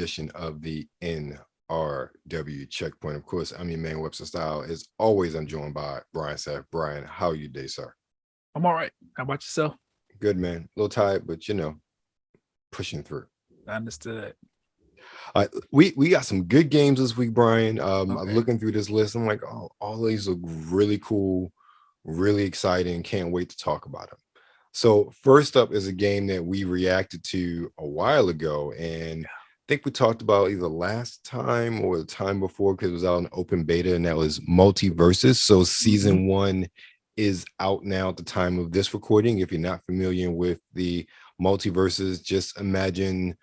edition of the NRW Checkpoint. Of course, I'm your man, WebsterStyle. As always, I'm joined by Brian Sapph. Brian, how are you today, sir? I'm all right. How about yourself? Good, man. A little tired, but pushing through. Understood. We got some good games this week, Brian. I'm Okay. looking through this list. I'm like, oh, all these look really cool, really exciting. Can't wait to talk about them. So first up is a game that we reacted to a while ago, and I think we talked about either last time or the time before because it was out in open beta, and that was Multiversus. So season one is out now at the time of this recording. If you're not familiar with the Multiversus, just imagine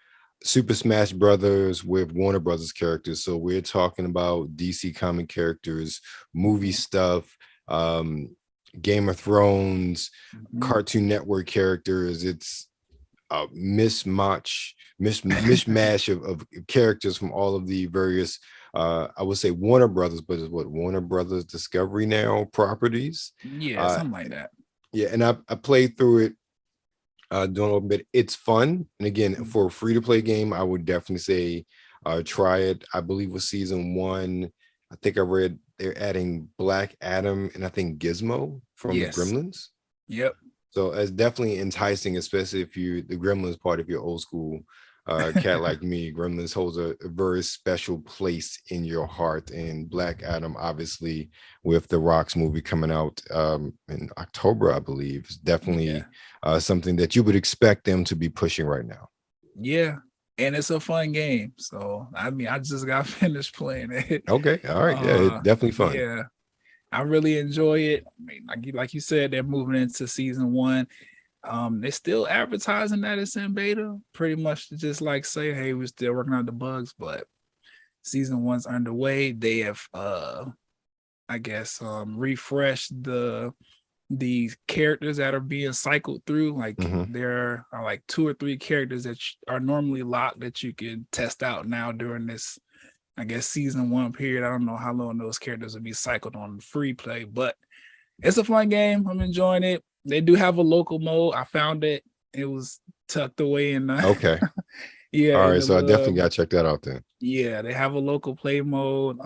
Super Smash Brothers with Warner Brothers characters. So we're talking about DC comic characters, movie stuff, Game of Thrones, Cartoon Network characters. It's a mishmash of characters from all of the various I would say Warner Brothers, but it's what Warner Brothers Discovery now properties. Yeah, something like that. Yeah, and I played through it doing a little bit. It's fun, and again, for a free-to-play game, I would definitely say try it. I believe with season one, I think I read they're adding Black Adam and I think Gizmo from the Gremlins. Yep. So it's definitely enticing, especially if you the Gremlins part, if you're old school cat like me. Gremlins holds a very special place in your heart. And Black Adam, obviously, with the Rock's movie coming out in October, I believe, is definitely something that you would expect them to be pushing right now. Yeah. And it's a fun game. So, I mean, I just got finished playing it. Okay. All right. Yeah, it's definitely fun. Yeah. I really enjoy it. I mean, like you said, they're moving into season one. They're still advertising that it's in beta, pretty much just like say, hey, we're still working on the bugs, but season one's underway. They have refreshed the characters that are being cycled through. Like there are like 2 or 3 characters that are normally locked that you can test out now during this, I guess, season one period. I don't know how long those characters will be cycled on free play, but it's a fun game. I'm enjoying it. They do have a local mode. I found it. It was tucked away in the okay. Yeah. All right. So I definitely got to check that out then. Yeah, they have a local play mode.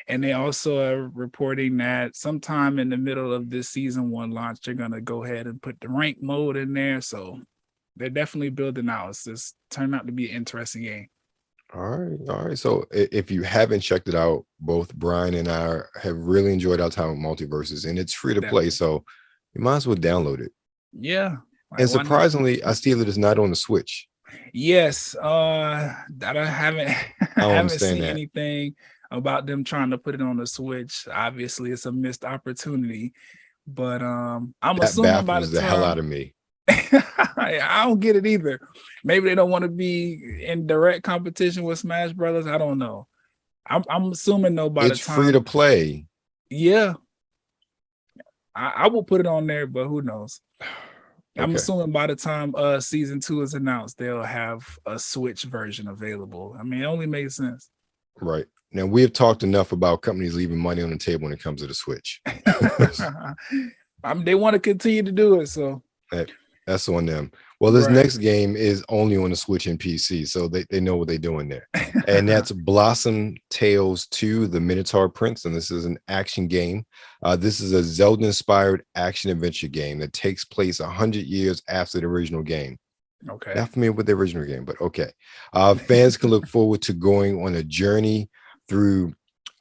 And they also are reporting that sometime in the middle of this season one launch, they're gonna go ahead and put the rank mode in there. So they're definitely building out. It's just turned out to be an interesting game. All right. So if you haven't checked it out, both Brian and I have really enjoyed our time with Multiversus, and it's free to play. So you might as well download it. Yeah. And surprisingly, I see that it's not on the Switch. Yes. That I haven't seen anything about them trying to put it on the Switch. Obviously, it's a missed opportunity. But I'm assuming by the hell out of me. I don't get it either. Maybe they don't want to be in direct competition with Smash Brothers. I don't know. I'm assuming though by the time it's free to play. Yeah. I will put it on there, but who knows? Okay. I'm assuming by the time season 2 is announced, they'll have a Switch version available. I mean, it only makes sense. Right. Now, we have talked enough about companies leaving money on the table when it comes to the Switch. They want to continue to do it, so that's on them. Well, this next game is only on the Switch and PC, so they know what they're doing there. And that's Blossom Tales 2, The Minotaur Prince, and this is an action game. This is a Zelda-inspired action-adventure game that takes place 100 years after the original game. Okay. Not familiar with the original game, but okay. Fans can look forward to going on a journey through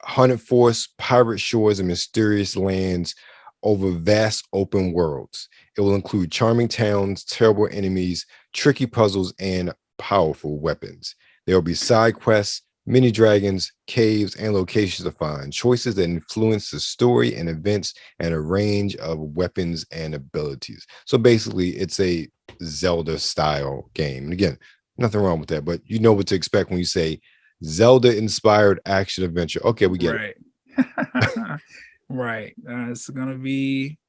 haunted forests, pirate shores, and mysterious lands over vast open worlds. It will include charming towns, terrible enemies, tricky puzzles, and powerful weapons. There will be side quests, mini dragons, caves, and locations to find, choices that influence the story and events, and a range of weapons and abilities. So basically, it's a Zelda-style game. And again, nothing wrong with that, but you know what to expect when you say Zelda-inspired action-adventure. Okay, we get it. Right. It's going to be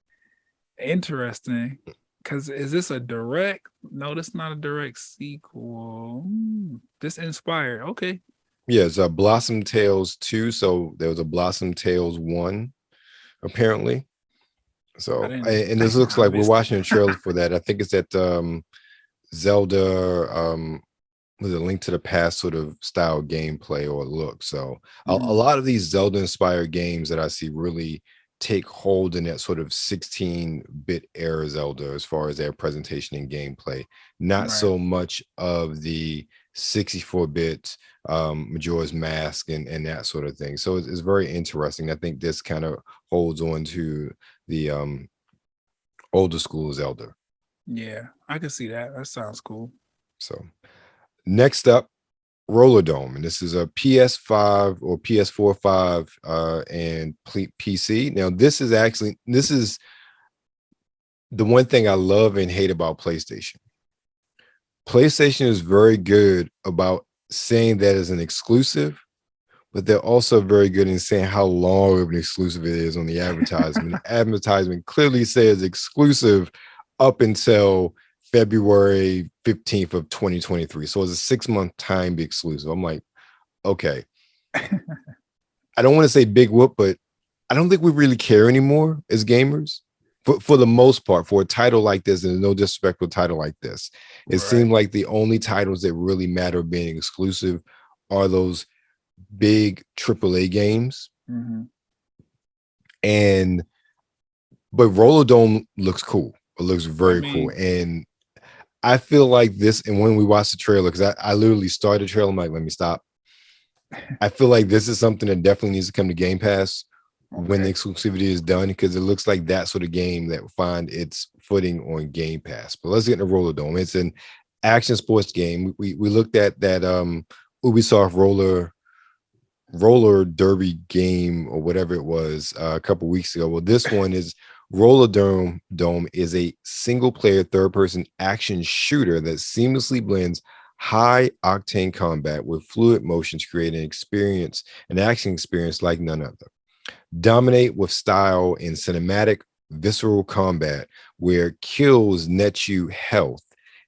interesting because is this a direct? No, that's not a direct sequel. This inspired. Okay. Yeah, it's a Blossom Tales 2. So there was a Blossom Tales 1, apparently. So, and this looks like we're watching a trailer for that. I think it's at Zelda was a Link to the Past sort of style gameplay or look. So a lot of these Zelda inspired games that I see really take hold in that sort of 16-bit era Zelda as far as their presentation and gameplay, not so much of the 64-bit Majora's Mask and that sort of thing. So it's very interesting. I think this kind of holds on to the older school Zelda. Yeah, I can see that. That sounds cool. So next up, Rollerdrome, and this is a PS5 or PS4 5 and PC. Now, this is the one thing I love and hate about PlayStation. PlayStation is very good about saying that as an exclusive, but they're also very good in saying how long of an exclusive it is on the advertisement. The advertisement clearly says exclusive up until February 15th of 2023. So it's a 6-month time be exclusive. I'm like, okay. I don't want to say big whoop, but I don't think we really care anymore as gamers. For the most part, for a title like this, and no disrespect for a title like this, it seemed like the only titles that really matter being exclusive are those big AAA games. And but Rollerdrome looks cool. It looks very cool. And I feel like this, and when we watched the trailer, because I literally started the trailer, I'm like, let me stop. I feel like this is something that definitely needs to come to Game Pass when the exclusivity is done, because it looks like that sort of game that will find its footing on Game Pass. But let's get into Rollerdrome. It's an action sports game. We looked at that Ubisoft roller derby game or whatever it was a couple weeks ago. Well, this one is Rollerdrome is a single player third person action shooter that seamlessly blends high octane combat with fluid motion to create an action experience like none other. Dominate with style in cinematic visceral combat where kills net you health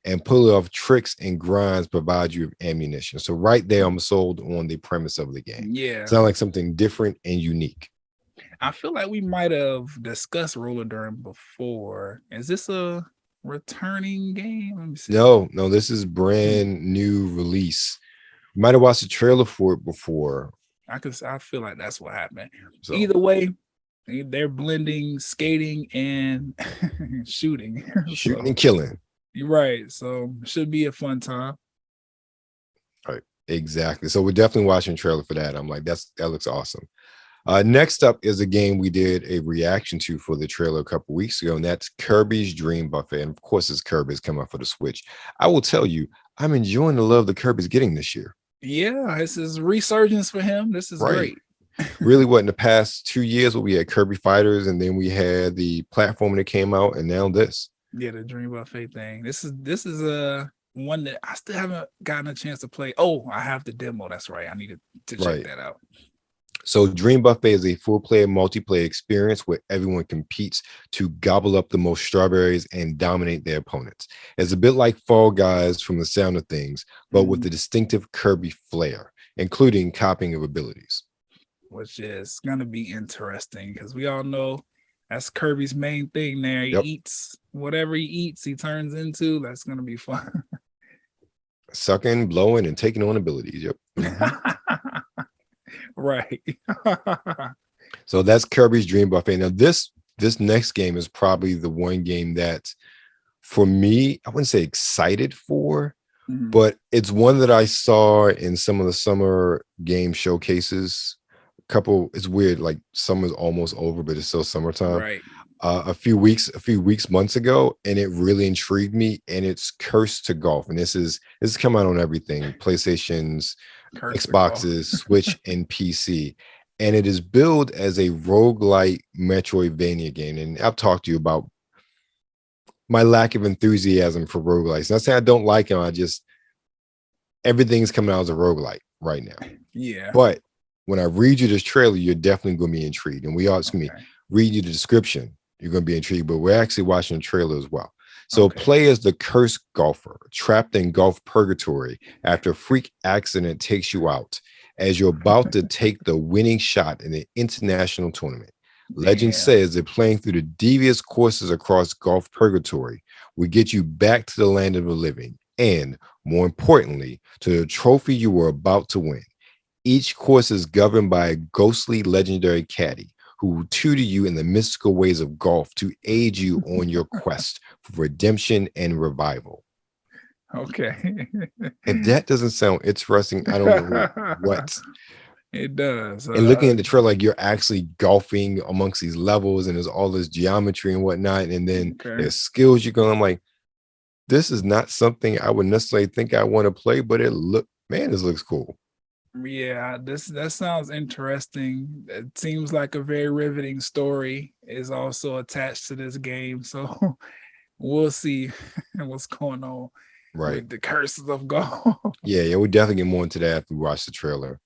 and pull off tricks and grinds provide you with ammunition. So right there, I'm sold on the premise of the game. Yeah. Sound like something different and unique. I feel like we might have discussed Rollerdrome before. Is this a returning game? Let me see. No, this is brand new release. You might have watched the trailer for it before. I feel like that's what happened. So, either way, they're blending skating and shooting. Shooting and killing. You're right. So it should be a fun time. Right. Exactly. So we're definitely watching the trailer for that. I'm like, that looks awesome. Next up is a game we did a reaction to for the trailer a couple weeks ago, and that's Kirby's Dream Buffet. And of course, it's Kirby's coming out for the Switch. I will tell you, I'm enjoying the love that Kirby's getting this year. Yeah, this is resurgence for him. This is great. Really, what in the past 2 years, we had Kirby Fighters, and then we had the platform that came out, and now this. Yeah, the Dream Buffet thing. This is a one that I still haven't gotten a chance to play. Oh, I have the demo. That's right. I needed to check that out. So Dream Buffet is a full-player multiplayer experience where everyone competes to gobble up the most strawberries and dominate their opponents. It's a bit like Fall Guys from the sound of things, but with the distinctive Kirby flair, including copying of abilities. Which is going to be interesting because we all know that's Kirby's main thing there. He eats whatever he eats, he turns into. That's going to be fun. Sucking, blowing, and taking on abilities. Right. So that's Kirby's Dream Buffet. Now this next game is probably the one game that for me, I wouldn't say excited for, but it's one that I saw in some of the summer game showcases. It's weird, like summer's almost over, but it's still summertime. Right. A few months ago, and it really intrigued me. And it's Cursed to Golf, and this is come out on everything: PlayStation's, Xboxes, Switch, and PC. And it is billed as a roguelike Metroidvania game. And I've talked to you about my lack of enthusiasm for roguelikes. Not saying I don't like them. Everything's coming out as a roguelike right now. Yeah. But when I read you this trailer, you're definitely going to be intrigued. And we are going to read you the description. You're going to be intrigued, but we're actually watching the trailer as well. So play as the cursed golfer trapped in golf purgatory after a freak accident takes you out as you're about to take the winning shot in the international tournament. Legend says that playing through the devious courses across golf purgatory will get you back to the land of the living. and, more importantly, to the trophy you were about to win. Each course is governed by a ghostly legendary caddy who will tutor you in the mystical ways of golf to aid you on your quest for redemption and revival. Okay. If that doesn't sound interesting, I don't know what. It does. And looking at the trailer, like you're actually golfing amongst these levels, and there's all this geometry and whatnot, and then there's skills you're going. I'm like, this is not something I would necessarily think I want to play, but this looks cool. Yeah, that sounds interesting. It seems like a very riveting story is also attached to this game. So we'll see what's going on with the curses of golf. Yeah, we'll definitely get more into that after we watch the trailer.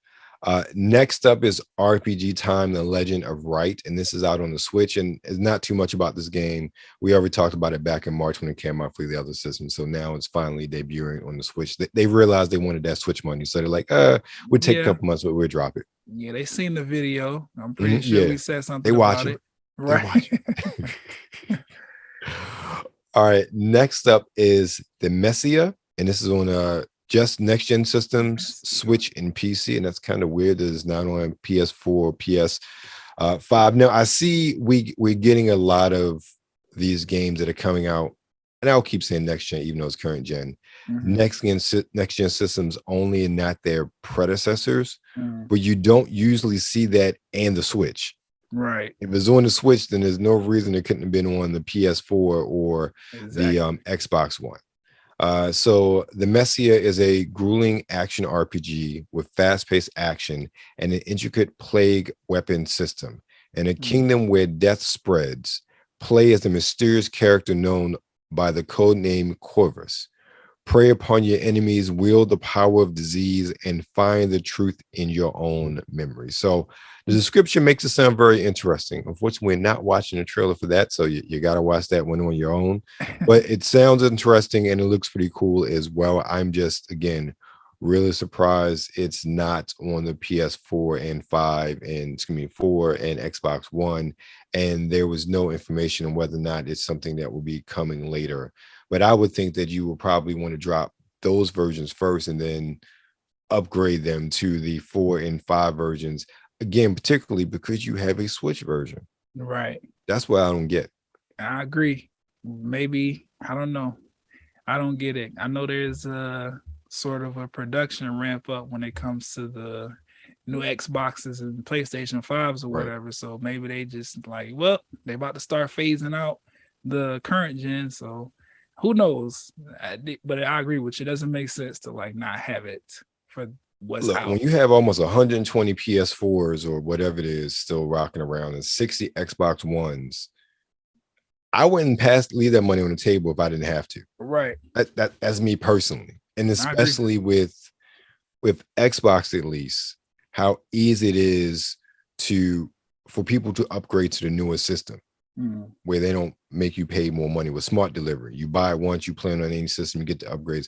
Next up is RPG Time, The Legend of Wright, and this is out on the Switch, and it's not too much about this game. We already talked about it back in March when it came out for the other system, so now it's finally debuting on the Switch. They realized they wanted that Switch money, so they're like, we'll take a couple months, but we'll drop it. Yeah, they seen the video. I'm pretty sure we said something about it. Right. All right, next up is Thymesia, and this is on just next gen systems, Switch and PC, and that's kind of weird that it's not on PS4, PS5. Now I see we're getting a lot of these games that are coming out, and I'll keep saying next gen, even though it's current gen. Next gen systems only, and not their predecessors. But you don't usually see that and the Switch. Right. If it's on the Switch, then there's no reason it couldn't have been on the PS4 or the Xbox One. So Thymesia is a grueling action RPG with fast-paced action and an intricate plague weapon system. In a kingdom where death spreads, play as the mysterious character known by the codename Corvus. Prey upon your enemies, wield the power of disease, and find the truth in your own memory. So the description makes it sound very interesting. Unfortunately, we're not watching a trailer for that, so you got to watch that one on your own. But it sounds interesting, and it looks pretty cool as well. I'm just, again, really surprised it's not on the PS4 and 5 and 4 and Xbox One, and there was no information on whether or not it's something that will be coming later. But I would think that you will probably want to drop those versions first and then upgrade them to the 4 and 5 versions. Again, particularly because you have a Switch version. Right. That's what I don't get. I agree. Maybe, I don't know. I don't get it. I know there's a sort of a production ramp up when it comes to the new Xboxes and PlayStation 5s or whatever. So maybe they just like, well, they about to start phasing out the current gen. So who knows? But I agree with you. It doesn't make sense to like not have it for what's out. When you have almost 120 PS4s or whatever it is still rocking around and 60 Xbox Ones, I wouldn't leave that money on the table if I didn't have to. Right. That's me personally. And especially with Xbox, at least, how easy it is for people to upgrade to the newer system. Where they don't make you pay more money with smart delivery. You buy it once, you play on any system, you get the upgrades.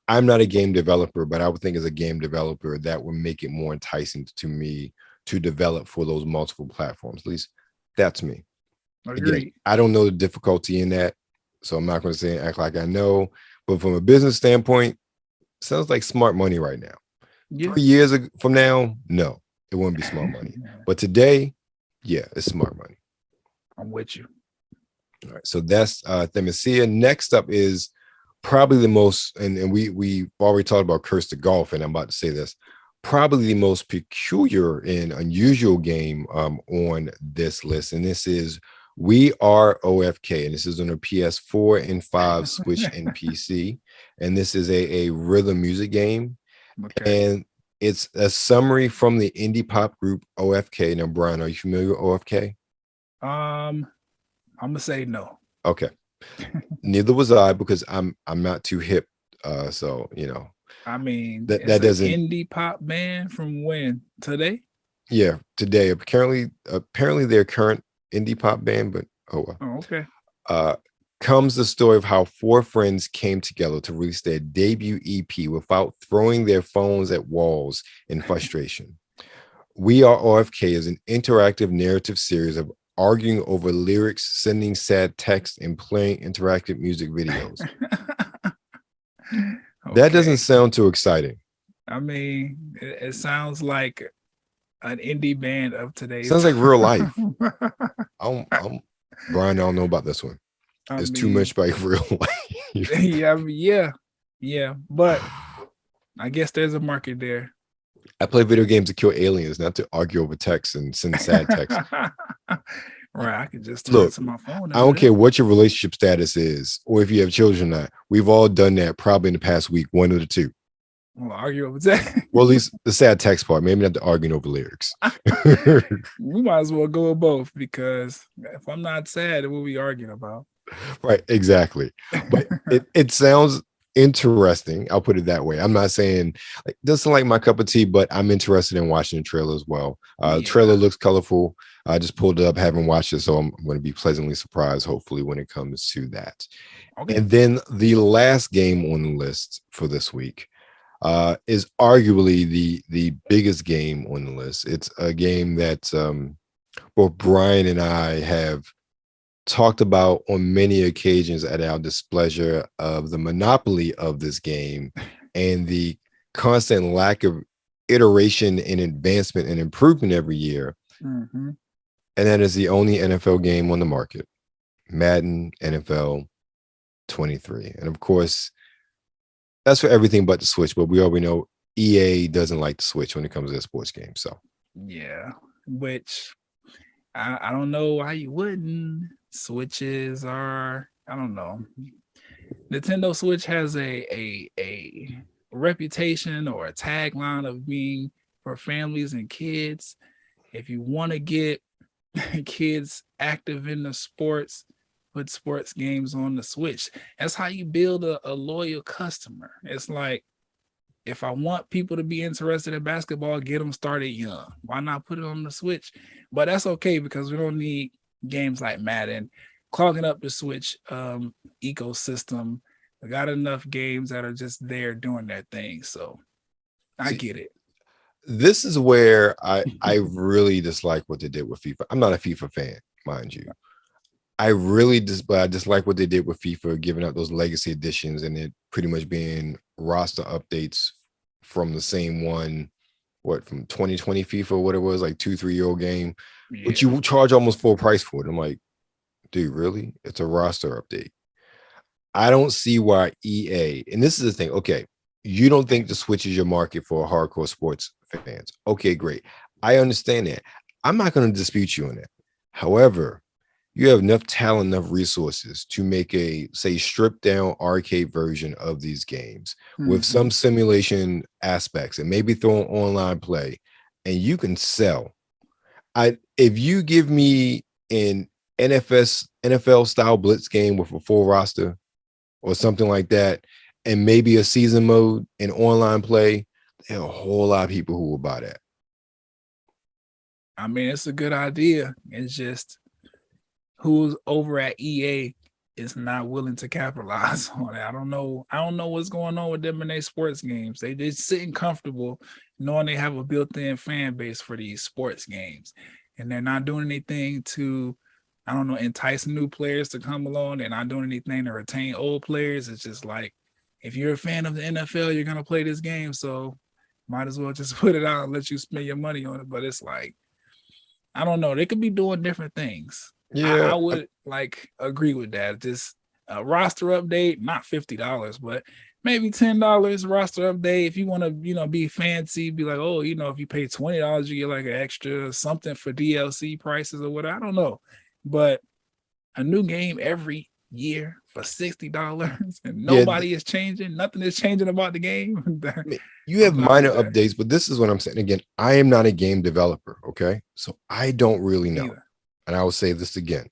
I'm not a game developer, but I would think as a game developer, that would make it more enticing to me to develop for those multiple platforms. At least that's me. Again, I don't know the difficulty in that, so I'm not going to say act like I know. But from a business standpoint, sounds like smart money right now. 3 years from now, no, it wouldn't be smart money. But today, yeah, it's smart money. I'm with you. All right, so that's Thymesia. Next up is probably the most, and we already talked about Curse to Golf, and I'm about to say this, probably the most peculiar and unusual game on this list, and this is We Are OFK, and this is on a PS4 and 5, Switch and PC, and this is a rhythm music game, and it's a summary from the indie pop group OFK. Now, Brian, are you familiar with OFK? I'm gonna say no. Okay. Neither was I, because I'm not too hip. So you know. I mean, that doesn't indie pop band from when? Today? Yeah, today. Apparently their current indie pop band, but okay. Comes the story of how 4 friends came together to release their debut EP without throwing their phones at walls in frustration. We Are OFK is an interactive narrative series of arguing over lyrics, sending sad texts, and playing interactive music videos. That doesn't Okay. sound too exciting. I mean, it sounds like an indie band of today's Sounds like real life. time. I'm Brian, I don't know about this one. I It's too mean, much like real life. yeah. But I guess there's a market there. I play video games to kill aliens, not to argue over text and send sad text. Right, I could just turn Look, to my phone and I do don't care that. what your relationship status is, or if you have children or not. We've all done that probably in the past week, one of the two. Well, argue over that. Well, at least the sad text part, maybe not the arguing over lyrics. We might as well go with both because if I'm not sad, what are we arguing about? Right, exactly. But it sounds interesting. I'll put it that way. I'm not saying like doesn't like my cup of tea, but I'm interested in watching the trailer as well. The trailer looks colorful. I just pulled it up, haven't watched it, so I'm going to be pleasantly surprised, hopefully, when it comes to that. Okay. And then the last game on the list for this week is arguably the biggest game on the list. It's a game that both Brian and I have talked about on many occasions at our displeasure of the monopoly of this game and the constant lack of iteration and advancement and improvement every year. Mm-hmm. And that is the only NFL game on the market, Madden NFL 23. And of course, that's for everything but the Switch, but we already know EA doesn't like the Switch when it comes to their sports games. So yeah, which I don't know why you wouldn't. Switches are, I don't know. Nintendo Switch has a reputation or a tagline of being for families and kids. If you want to get kids active in the sports, put sports games on the Switch. That's how you build a loyal customer. It's like, if I want people to be interested in basketball, get them started young. Why not put it on the Switch? But that's okay because we don't need games like Madden clogging up the Switch ecosystem. We got enough games that are just there doing their thing. So I get it. This is where I really dislike what they did with FIFA. I'm not a FIFA fan, mind you. I dislike what they did with FIFA, giving out those legacy editions and it pretty much being roster updates from the same one, from 2020 FIFA, what it was, like 2-3-year-old game, but you charge almost full price for it. I'm like, dude, really? It's a roster update. I don't see why EA, and this is the thing, okay, you don't think the Switch is your market for hardcore sports fans. Okay, great. I understand that. I'm not going to dispute you on that. However, you have enough talent, enough resources to make a, say, stripped down arcade version of these games with some simulation aspects and maybe throw an online play, and you can sell. If you give me an NFL style blitz game with a full roster or something like that, and maybe a season mode and online play, there are a whole lot of people who will buy that. I mean, it's a good idea. It's just who's over at EA is not willing to capitalize on it. I don't know what's going on with them in their sports games. They just sitting comfortable knowing they have a built-in fan base for these sports games. And they're not doing anything to, I don't know, entice new players to come along. They're not doing anything to retain old players. It's just like, if you're a fan of the NFL, you're going to play this game. So might as well just put it out and let you spend your money on it. But it's like, I don't know. They could be doing different things. Yeah, I would like agree with that. Just a roster update, not $50, but maybe $10 roster update. If you want to, be fancy, be like, oh, if you pay $20, you get like an extra something for DLC prices or whatever. I don't know. But a new game every year for $60 and nobody is changing. Nothing is changing about the game. You have minor updates, but this is what I'm saying. Again, I am not a game developer. Okay. So I don't really know. Either. And I will say this again.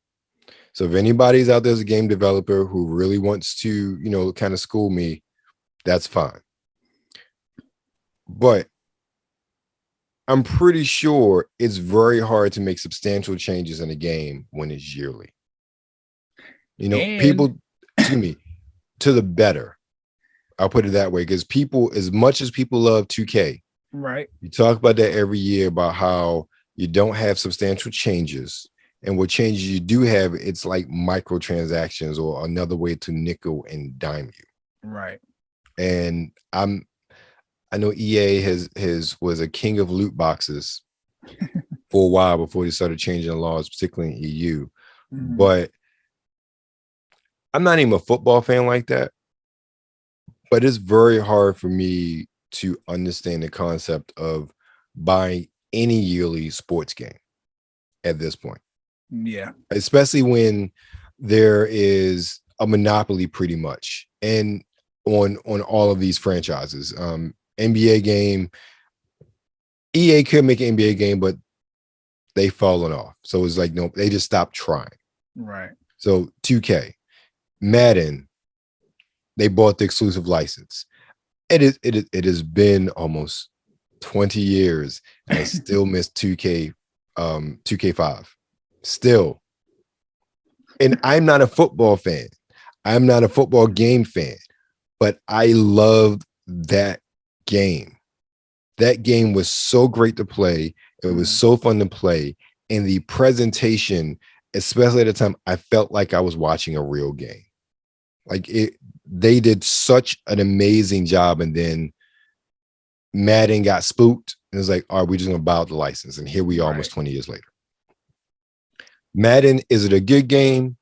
So if anybody's out there as a game developer who really wants to, kind of school me, that's fine. But I'm pretty sure it's very hard to make substantial changes in a game when it's yearly. People, to the better. I'll put it that way, because people, as much as people love 2K, right? You talk about that every year about how you don't have substantial changes. And what changes you do have, it's like microtransactions or another way to nickel and dime you. Right. And I know EA was a king of loot boxes for a while before they started changing the laws, particularly in EU. But I'm not even a football fan like that. But it's very hard for me to understand the concept of buying any yearly sports game at this point. Yeah. Especially when there is a monopoly pretty much and on all of these franchises. NBA game, EA could make an NBA game, but they've fallen off. So it's like, no, they just stopped trying. Right. So 2K, Madden, they bought the exclusive license. It has been almost 20 years and I still miss 2K5. Still. And I'm not a football fan. I'm not a football game fan, but I loved that game. That game was so great to play. It was so fun to play. And the presentation, especially at the time, I felt like I was watching a real game. Like they did such an amazing job. And then Madden got spooked. And it was like, all right, we're just going to buy out the license. And here we are almost 20 years later. Madden, is it a good game?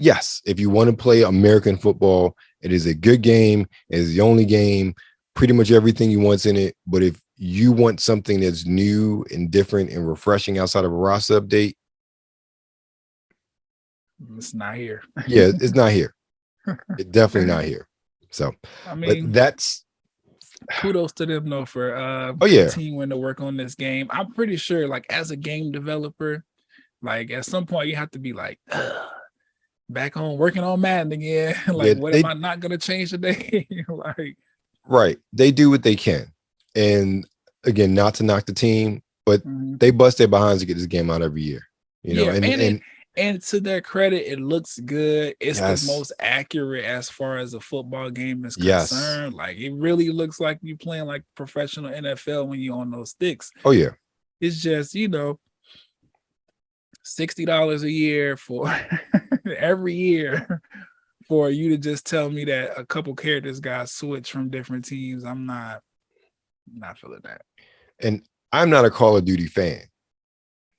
Yes. If you want to play American football, it is a good game. It is the only game. Pretty much everything you want's in it. But if you want something that's new and different and refreshing outside of a roster update, it's not here. Yeah, it's not here. It's definitely not here. So, I mean, but that's kudos to them though for continuing to work on this game. I'm pretty sure, like, as a game developer, like at some point you have to be like, back on working on Madden again. Like, what am I not gonna change today? Like, right. They do what they can. And again, not to knock the team, but they bust their behinds to get this game out every year. You know, and to their credit, it looks good. It's the most accurate as far as a football game is concerned. Like, it really looks like you playing like professional NFL when you're on those sticks. Oh yeah. It's just, you know, $60 a year for every year for you to just tell me that a couple characters got switched from different teams. I'm not feeling that. And I'm not a Call of Duty fan.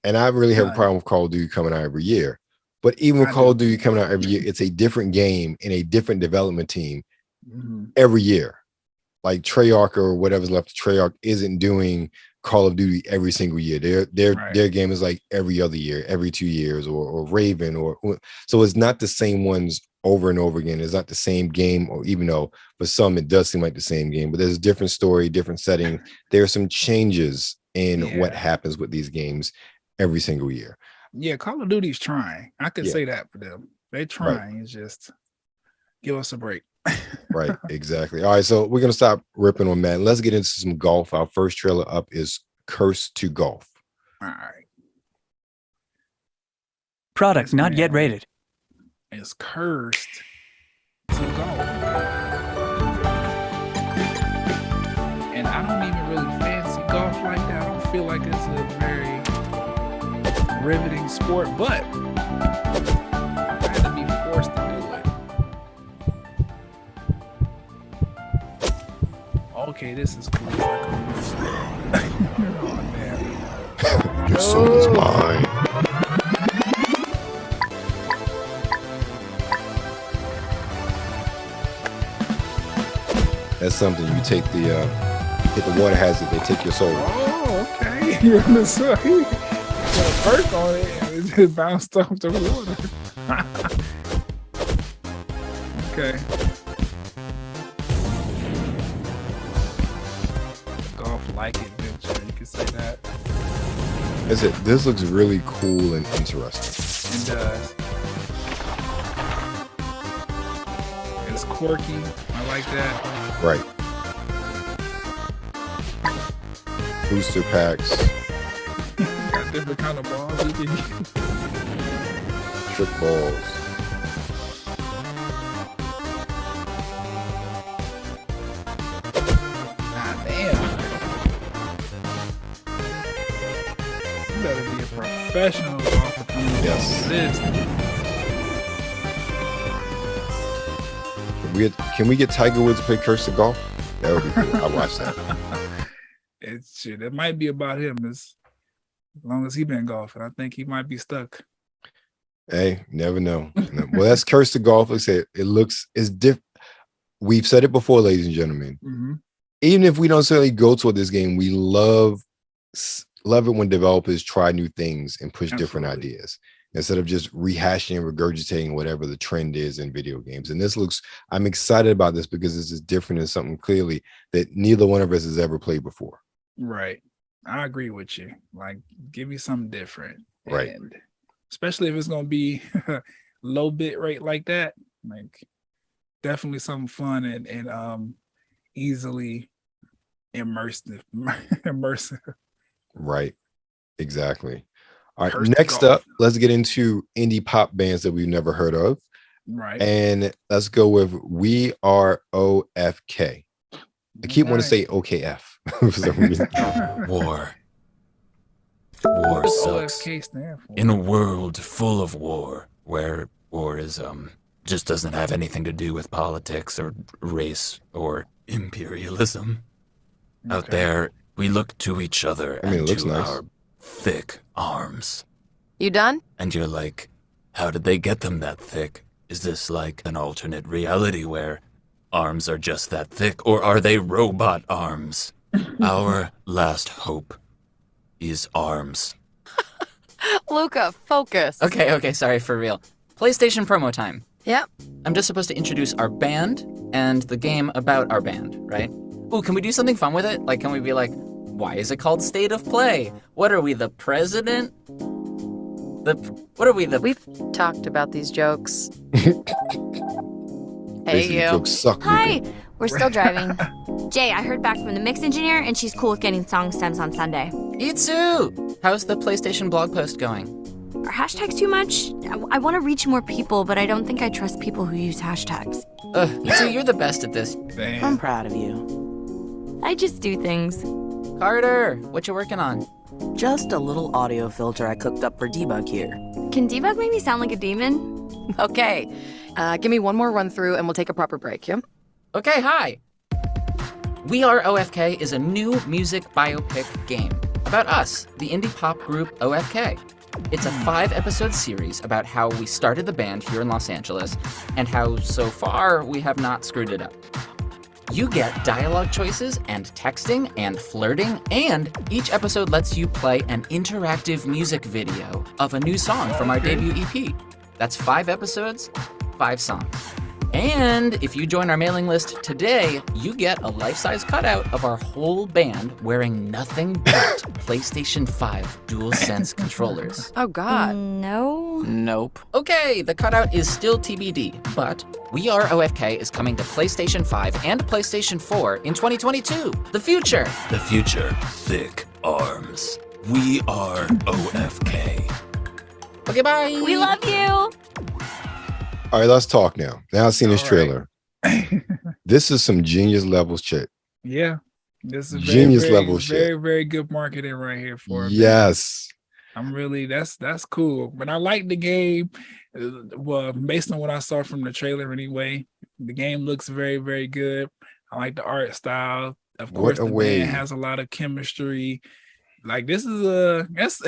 And I really have a problem with Call of Duty coming out every year. But even with Call of Duty coming out every year, it's a different game and a different development team every year. Like Treyarch or whatever's left of Treyarch isn't doing Call of Duty every single year. Their game is like every other year, every 2 years, or Raven, or so it's not the same ones over and over again. It's not the same game, or even though for some it does seem like the same game, but there's a different story, different setting. There are some changes in what happens with these games every single year. Yeah, Call of Duty's trying. I could say that for them. They're trying. It's just give us a break. Right, exactly. All right, so we're gonna stop ripping on Madden. Let's get into some golf. Our first trailer up is Curse to Golf. All right. Product not yet rated. It's Cursed to Golf. And I don't even really fancy golf like that. I don't feel like it's a very riveting sport, but I had to be forced to do it. Okay, this is cool. Oh, damn. Your soul is mine. That's something you take the hit the water hazard, they take your soul. Oh, okay. You're on the side. You put a perk on it and it just bounced off the water. Okay. Golf-like adventure, you could say that. Is it? This looks really cool and interesting. It does. It's quirky. I like that. Right. Booster packs. Got different kind of balls you can use. Trick balls. Be a professional golfer. Yes. This. Can we get Tiger Woods to play Curse of Golf? That would be cool. I watch that. It might be about him as long as he been golfing. I think he might be stuck. Hey, never know. Well, that's Curse of Golf. Like I said, it's different. We've said it before, ladies and gentlemen. Mm-hmm. Even if we don't necessarily go toward this game, we love it when developers try new things and push different ideas instead of just rehashing and regurgitating whatever the trend is in video games. And I'm excited about this because this is different and something clearly that neither one of us has ever played before. Right. I agree with you. Like, give me something different. Right. And especially if it's going to be low bit rate like that, like definitely something fun and easily immersive. Right. Exactly. All right. Curse Next Golf. up, let's get into indie pop bands that we've never heard of. Right. And let's go with We Are OFK. I keep wanting to say OKF for some reason. War What does sucks. OFK stand for? In a world full of war, where war is just doesn't have anything to do with politics or race or imperialism. Out there, we look to each other and to our thick arms. You done? And you're like, how did they get them that thick? Is this like an alternate reality where arms are just that thick, or are they robot arms? Our last hope is arms. Luca, focus. Okay, sorry, for real. PlayStation promo time. Yep. I'm just supposed to introduce our band and the game about our band, right? Ooh, can we do something fun with it? Like, can we be like, why is it called State of Play? What are we, the president? We've talked about these jokes. Hey, you. Jokes suck. Hi, we're still driving. Jay, I heard back from the mix engineer, and she's cool with getting song stems on Sunday. Itsu! How's the PlayStation blog post going? Are hashtags too much? I want to reach more people, but I don't think I trust people who use hashtags. Itsu, you're the best at this. Damn. I'm proud of you. I just do things. Carter, what you working on? Just a little audio filter I cooked up for debug here. Can Debug make me sound like a demon? Okay. Give me one more run through and we'll take a proper break, yeah? Okay, hi! We Are OFK is a new music biopic game about us, the indie pop group OFK. It's a 5-episode series about how we started the band here in Los Angeles and how, so far, we have not screwed it up. You get dialogue choices and texting and flirting, and each episode lets you play an interactive music video of a new song from our debut EP. That's 5 episodes, 5 songs. And if you join our mailing list today, you get a life-size cutout of our whole band wearing nothing but PlayStation 5 DualSense controllers. Oh, God. No. Nope. Okay, the cutout is still TBD, but We Are OFK is coming to PlayStation 5 and PlayStation 4 in 2022. The future. The future, thick arms. We are OFK. Okay, bye. We love you. All right, let's talk now. Now I've seen this All trailer. This is some genius levels shit. Yeah. This is Genius very, level very, shit. Very, very good marketing right here for it. Yes. I'm really that's cool. But I like the game. Well, based on what I saw from the trailer anyway, the game looks very, very good. I like the art style. Of course, the band has a lot of chemistry. Like this is that's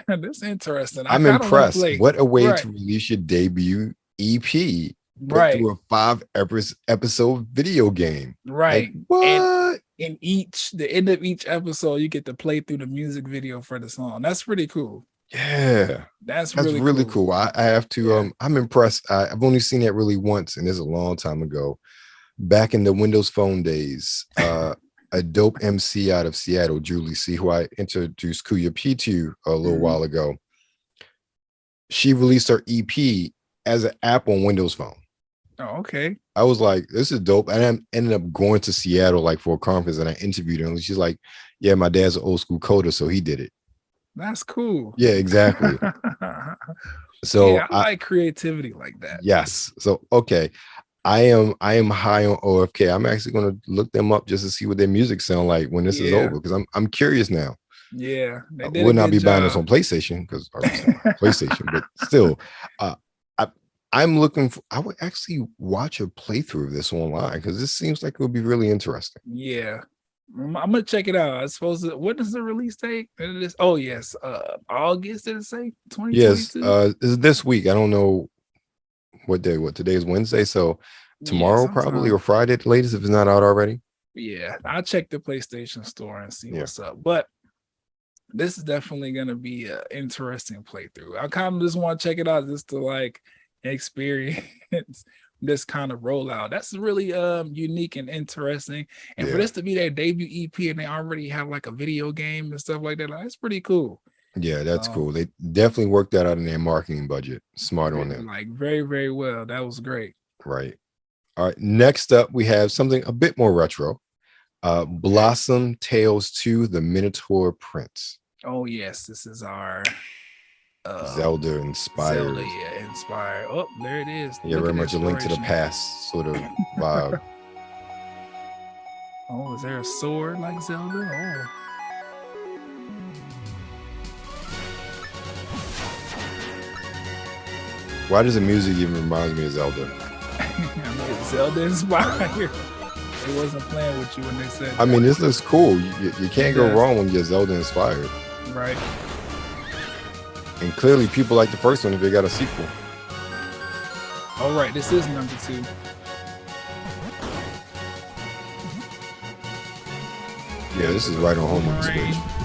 that's interesting. I'm impressed. What a way to release your debut EP. Right. Through a 5-episode video game. Right. Like, what? And in the end of each episode, you get to play through the music video for the song. That's pretty cool. Yeah. That's really cool. I have to I'm impressed. I've only seen that really once, and it's a long time ago. Back in the Windows Phone days, a dope MC out of Seattle, Julie C, who I introduced Kuya P to a little while ago. She released her EP as an app on Windows Phone. Oh, okay. I was like, this is dope. And I ended up going to Seattle like for a conference, and I interviewed her. And she's like, yeah, my dad's an old school coder, so he did it. That's cool. Yeah, exactly. So yeah, I like creativity like that. Yes. So okay. I am high on OFK. I'm actually going to look them up just to see what their music sound like when this is over, because I'm curious now. Yeah, I would not be buying this on PlayStation because PlayStation, but still, I'm looking for. I would actually watch a playthrough of this online because this seems like it would be really interesting. Yeah. I'm gonna check it out. I suppose what is the release date? It is, oh yes, August, did it say? Yes, 2022? is this week. I don't know what day. What today is Wednesday, so Yeah, tomorrow probably sometime. or Friday at the latest if it's not out already. Yeah, I'll check the PlayStation Store and see Yeah. what's up. But this is definitely gonna be an interesting playthrough. I kind of just want to check it out just to like experience this kind of rollout. That's really unique and interesting. And for Yeah. this to be their debut EP and they already have like a video game and stuff like that, like, that's pretty cool. Yeah, that's cool. They definitely worked that out in their marketing budget. Smart on them. Like very, very well. That was great. Right. All right. Next up, we have something a bit more retro. Blossom Tales 2, the Minotaur Prince. Oh yes, this is our Zelda inspired. Zelda, yeah, inspired. Oh, there it is. Yeah, Look very at much a link to the inspiration. past sort of vibe. Oh, is there a sword like Zelda? Oh. Why does the music even remind me of Zelda? I mean, it's Zelda inspired. It wasn't playing with you when they said I mean, this looks cool. You can't go Yes. wrong when you're Zelda inspired. right. And clearly people like the first one if they got a sequel. All right, this is number 2. Yeah, this is right on home with the Right. Switch.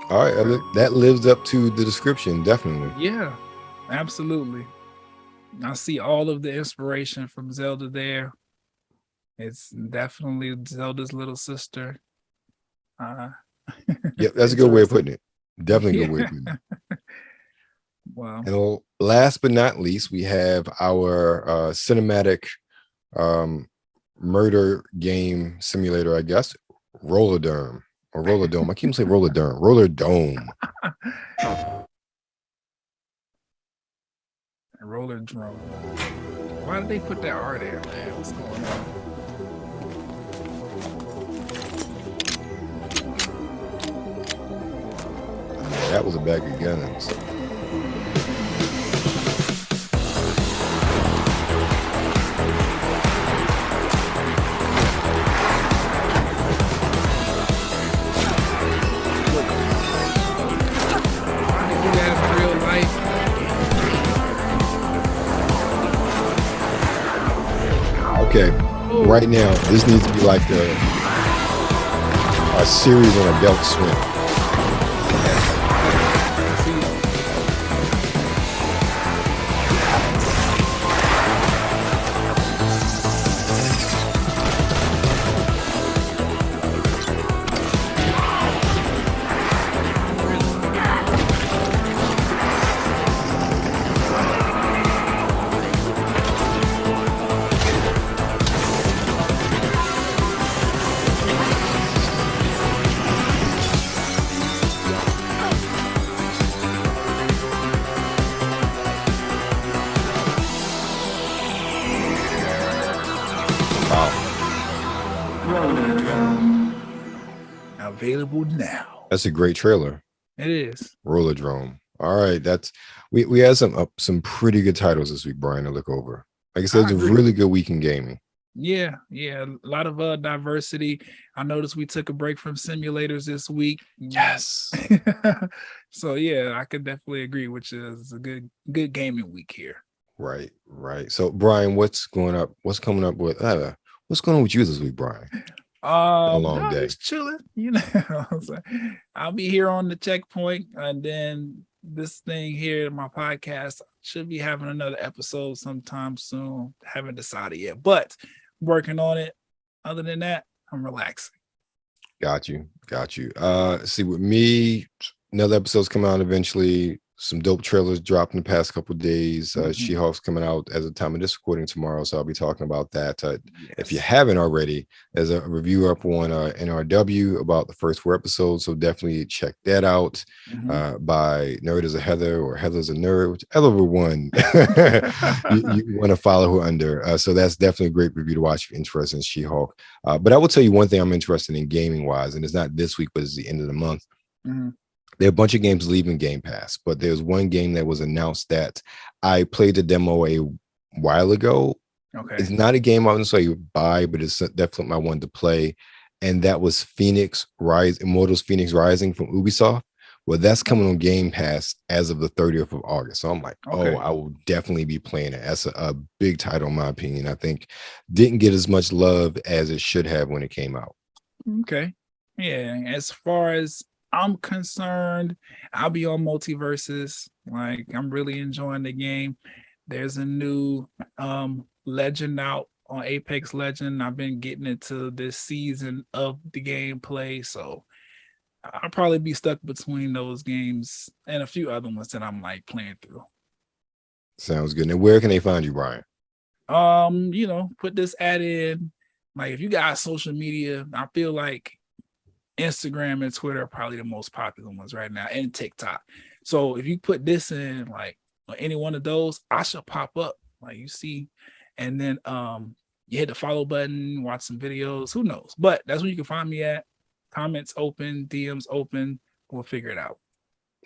All right, that lives up to the description, definitely. Yeah, absolutely. I see all of the inspiration from Zelda there. It's definitely Zelda's little sister. Yep, that's a good way of putting it. Definitely a good way of putting it. Wow. And last but not least, we have our cinematic murder game simulator, I guess, Rollerdrome or Rollerdrome. I keep saying Rollerdrome. Rollerdrome. Rollerdrome. Why did they put that R there, man? What's going on? That was a bag of guns. Why did they do that in real life? Okay, right now, this needs to be like a series on Adult Swim. Available now. That's a great trailer. It is. Rollerdrome. All right, that's we had some pretty good titles this week, Brian, to look over. Like I said, it's a really good week in gaming. Yeah, a lot of diversity. I noticed we took a break from simulators this week. Yes. So yeah, I could definitely agree, which is a good gaming week here. Right. So Brian, what's coming up with what's going on with you this week, Brian? A long day. Just chilling, you know. So I'll be here on the checkpoint, and then this thing here, my podcast, should be having another episode sometime soon. Haven't decided yet, but working on it. Other than that, I'm relaxing. Got you. See, with me, another episode's coming out eventually. some dope trailers dropped in the past couple of days. She-Hulk's coming out as a time of this recording tomorrow, so I'll be talking about that. If you haven't already, there's a review up on NRW about the first 4 episodes, so definitely check that out. By Nerd is a Heather or Heather's a Nerd, whichever one you want to follow her under. So that's definitely a great review to watch if you're interested in She-Hulk. But I will tell you one thing I'm interested in gaming wise, and it's not this week, but it's the end of the month. There are a bunch of games leaving Game Pass, but there's one game that was announced that I played the demo a while ago. It's not a game I wouldn't say you buy, but it's definitely I wanted to play. And that was Immortals Phoenix Rising from Ubisoft. Well, that's coming on Game Pass as of the 30th of August. So I'm like, I will definitely be playing it. That's a big title, in my opinion. I think didn't get as much love as it should have when it came out. Okay. Yeah. As far as I'm concerned, I'll be on Multiversus. Like, I'm really enjoying the game. There's a new legend out on Apex Legend. I've been getting into this season of the gameplay, so I'll probably be stuck between those games and a few other ones that I'm like playing through. Sounds good. And where can they find you, Brian? Put this ad in. Like, if you got social media, I feel like Instagram and Twitter are probably the most popular ones right now, and TikTok. So if you put this in, like, on any one of those, I should pop up, like you see, and then you hit the follow button, watch some videos, who knows? But that's where you can find me at. Comments open, DMs open. We'll figure it out.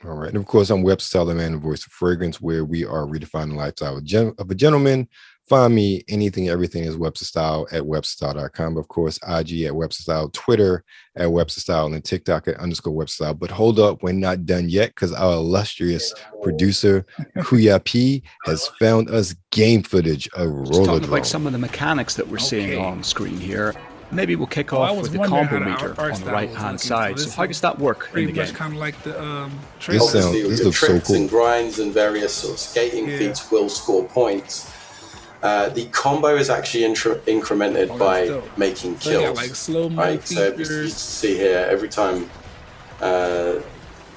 All right. And of course, I'm WebsterStyle, the man, the voice of fragrance, where we are redefining the lifestyle of a gentleman. Find me anything, everything is WebsterStyle at WebsterStyle.com. Of course, IG at WebsterStyle, Twitter at WebsterStyle, and TikTok at _WebsterStyle. But hold up, we're not done yet, because our illustrious producer, Kuya P, has found us game footage of Rollerdrome. Talking about some of the mechanics that we're seeing on screen here. Maybe we'll kick off with the combo meter on the right-hand side. So how does that work in the game? Kind of like the this looks so cool. And grinds and various sort of skating feats will score points. The combo is actually incremented by making kills. Yeah, like slow mo right? So you see here, every time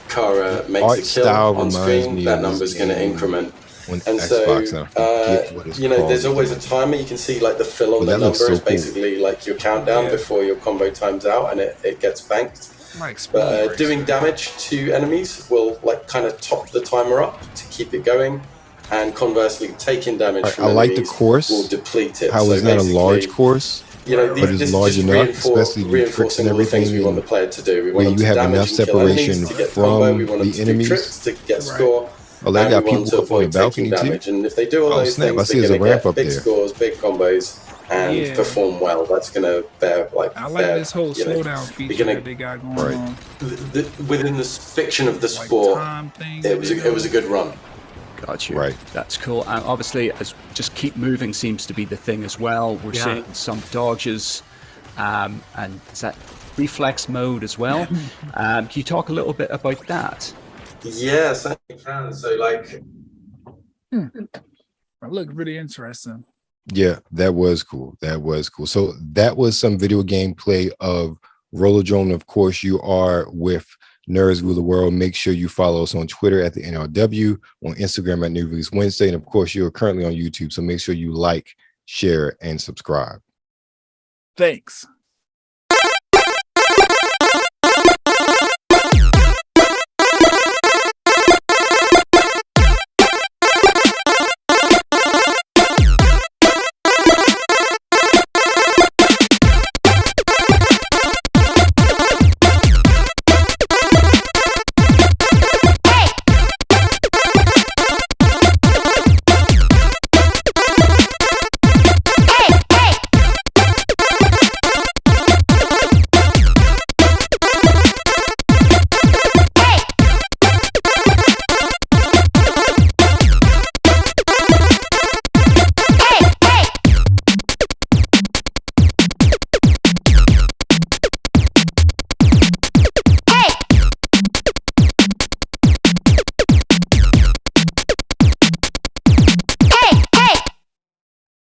Kara makes a kill on screen, that number is going to increment. And Xbox, so, there's always a timer. You can see like the fill on the number is basically like your countdown before your combo times out, and it gets banked. But doing damage to enemies will like kind of top the timer up to keep it going, and conversely, taking damage from I like enemies the course. will deplete it. How it's not a large course, but it's large enough, especially the tricks and everything. We want the player to do. We want where you have enough separation from the enemies. To get score. Oh, they got people up on the balcony too. And if they do all those things, I see there's a ramp up there. Big scores, big combos, and perform well. That's gonna bear like. I like this whole slowdown feature that they got going on. Within the fiction of the sport, it was a good run. Got you. Right. That's cool. And obviously, as just keep moving seems to be the thing as well. We're seeing some dodges, and is that reflex mode as well? Can you talk a little bit about that? Yes, I can. So, like, It looked really interesting. Yeah, that was cool. So that was some video gameplay of Rollerdrome. Of course, you are with Nerds Rule the World. Make sure you follow us on Twitter at the NRW, on Instagram at New Release Wednesday, and of course, you're currently on YouTube. So make sure you like, share, and subscribe. Thanks.